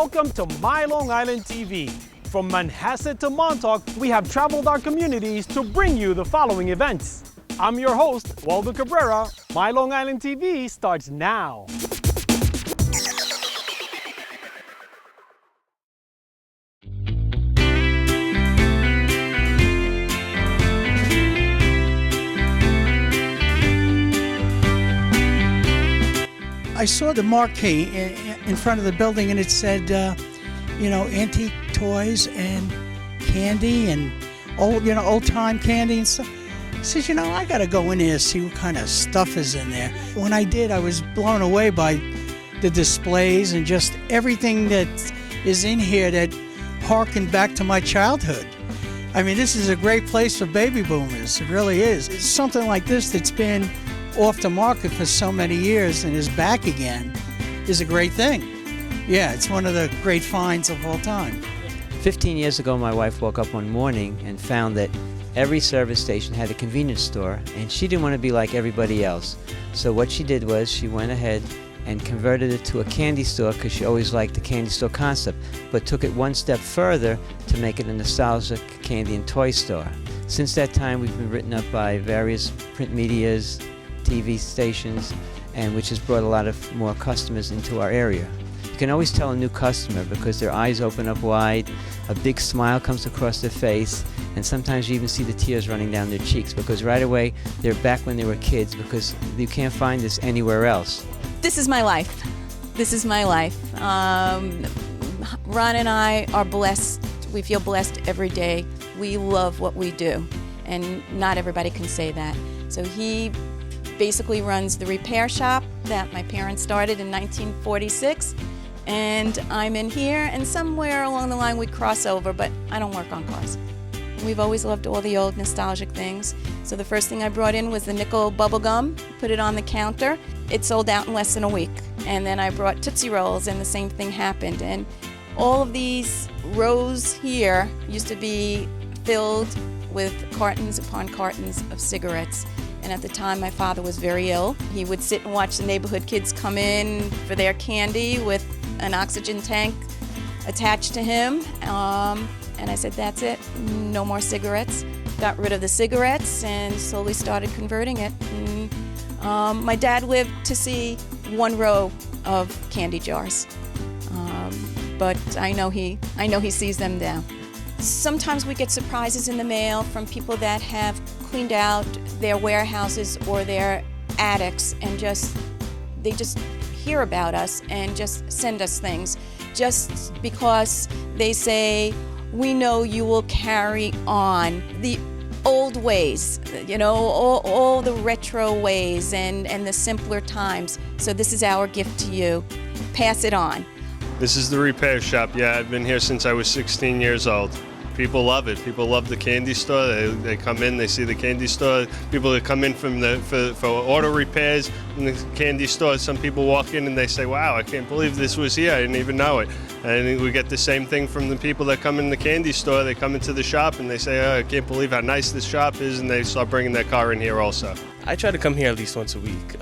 Welcome to MyLITV. From Manhasset to Montauk, we have traveled our communities to bring you the following events. I'm your host, Waldo Cabrera. MyLITV starts now. I saw the marquee in front of the building, and it said, antique toys and candy and old-time candy and stuff. I said, I got to go in there and see what kind of stuff is in there. When I did, I was blown away by the displays and just everything that is in here that harkened back to my childhood. I mean, this is a great place for baby boomers. It really is. It's something like this that's been off the market for so many years and is back again is a great thing. Yeah, it's one of the great finds of all time. 15 years ago, my wife woke up one morning and found that every service station had a convenience store, and she didn't want to be like everybody else. So what she did was she went ahead and converted it to a candy store because she always liked the candy store concept, but took it one step further to make it a nostalgic candy and toy store. Since that time, we've been written up by various print medias, TV stations, and which has brought a lot of more customers into our area. You can always tell a new customer because their eyes open up wide, a big smile comes across their face, and sometimes you even see the tears running down their cheeks because right away they're back when they were kids because you can't find this anywhere else. This is my life. This is my life. Ron and I are blessed. We feel blessed every day. We love what we do, and not everybody can say that. So he basically runs the repair shop that my parents started in 1946, and I'm in here, and somewhere along the line we cross over, but I don't work on cars. We've always loved all the old nostalgic things. So the first thing I brought in was the nickel bubble gum, put it on the counter. It sold out in less than a week. And then I brought Tootsie Rolls, and the same thing happened. And all of these rows here used to be filled with cartons upon cartons of cigarettes. And at the time, my father was very ill. He would sit and watch the neighborhood kids come in for their candy with an oxygen tank attached to him. And I said, that's it, no more cigarettes. Got rid of the cigarettes and slowly started converting it. And, my dad lived to see one row of candy jars. But I know he sees them now. Sometimes we get surprises in the mail from people that have cleaned out their warehouses or their attics and they just hear about us and just send us things just because they say, we know you will carry on the old ways, all the retro ways and the simpler times. So this is our gift to you. Pass it on. This is the repair shop. Yeah, I've been here since I was 16 years old. People love it. People love the candy store. They come in, they see the candy store. People that come in for auto repairs in the candy store, some people walk in and they say, wow, I can't believe this was here. I didn't even know it. And we get the same thing from the people that come in the candy store. They come into the shop and they say, oh, I can't believe how nice this shop is, and they start bringing their car in here also. I try to come here at least once a week.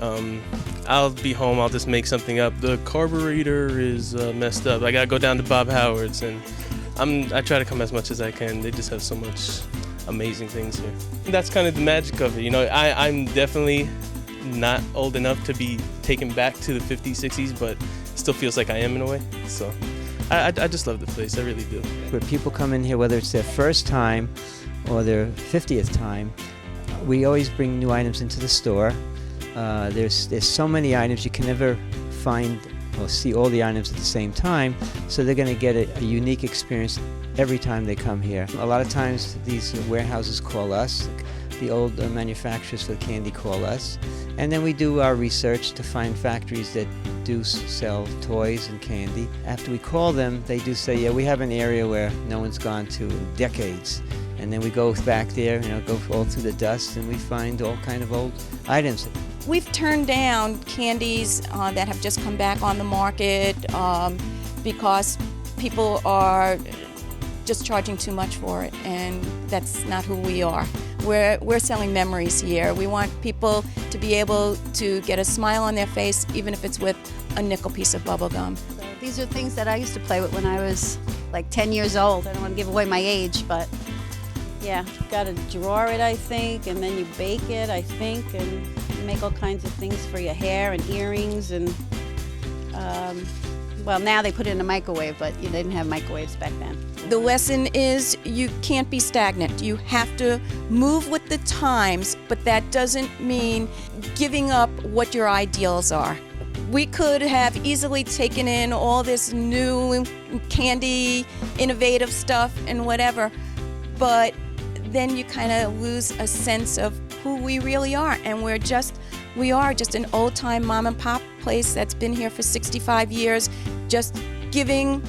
I'll be home, I'll just make something up. The carburetor is messed up. I gotta go down to Bob Howard's, and I try to come as much as I can. They just have so much amazing things here. And that's kind of the magic of it. I'm definitely not old enough to be taken back to the 50s, 60s, but still feels like I am in a way. So I just love the place, I really do. Where people come in here, whether it's their first time or their 50th time, we always bring new items into the store. There's so many items you can never find or see all the items at the same time, so they're going to get a unique experience every time they come here. A lot of times these warehouses call us, the old manufacturers for the candy call us, and then we do our research to find factories that do sell toys and candy. After we call them, they do say, yeah, we have an area where no one's gone to in decades. And then we go back there, go all through the dust, and we find all kind of old items. We've turned down candies that have just come back on the market because people are just charging too much for it, and that's not who we are. We're selling memories here. We want people to be able to get a smile on their face, even if it's with a nickel piece of bubble gum. These are things that I used to play with when I was like 10 years old. I don't want to give away my age, but yeah, got to draw it, I think, and then you bake it, I think, and you make all kinds of things for your hair and earrings. And well, now they put it in a microwave, but they didn't have microwaves back then. The lesson is you can't be stagnant. You have to move with the times, but that doesn't mean giving up what your ideals are. We could have easily taken in all this new candy, innovative stuff and whatever, but then you kind of lose a sense of who we really are. And we are just an old-time mom and pop place that's been here for 65 years, just giving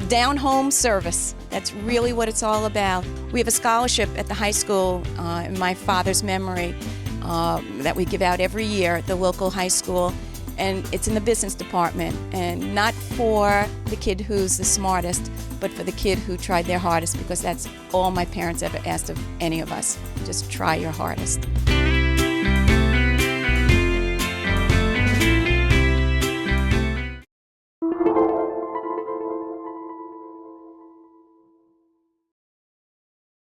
down-home service. That's really what it's all about. We have a scholarship at the high school in my father's memory that we give out every year at the local high school, and it's in the business department, and not for the kid who's the smartest, but for the kid who tried their hardest, because that's all my parents ever asked of any of us. Just try your hardest.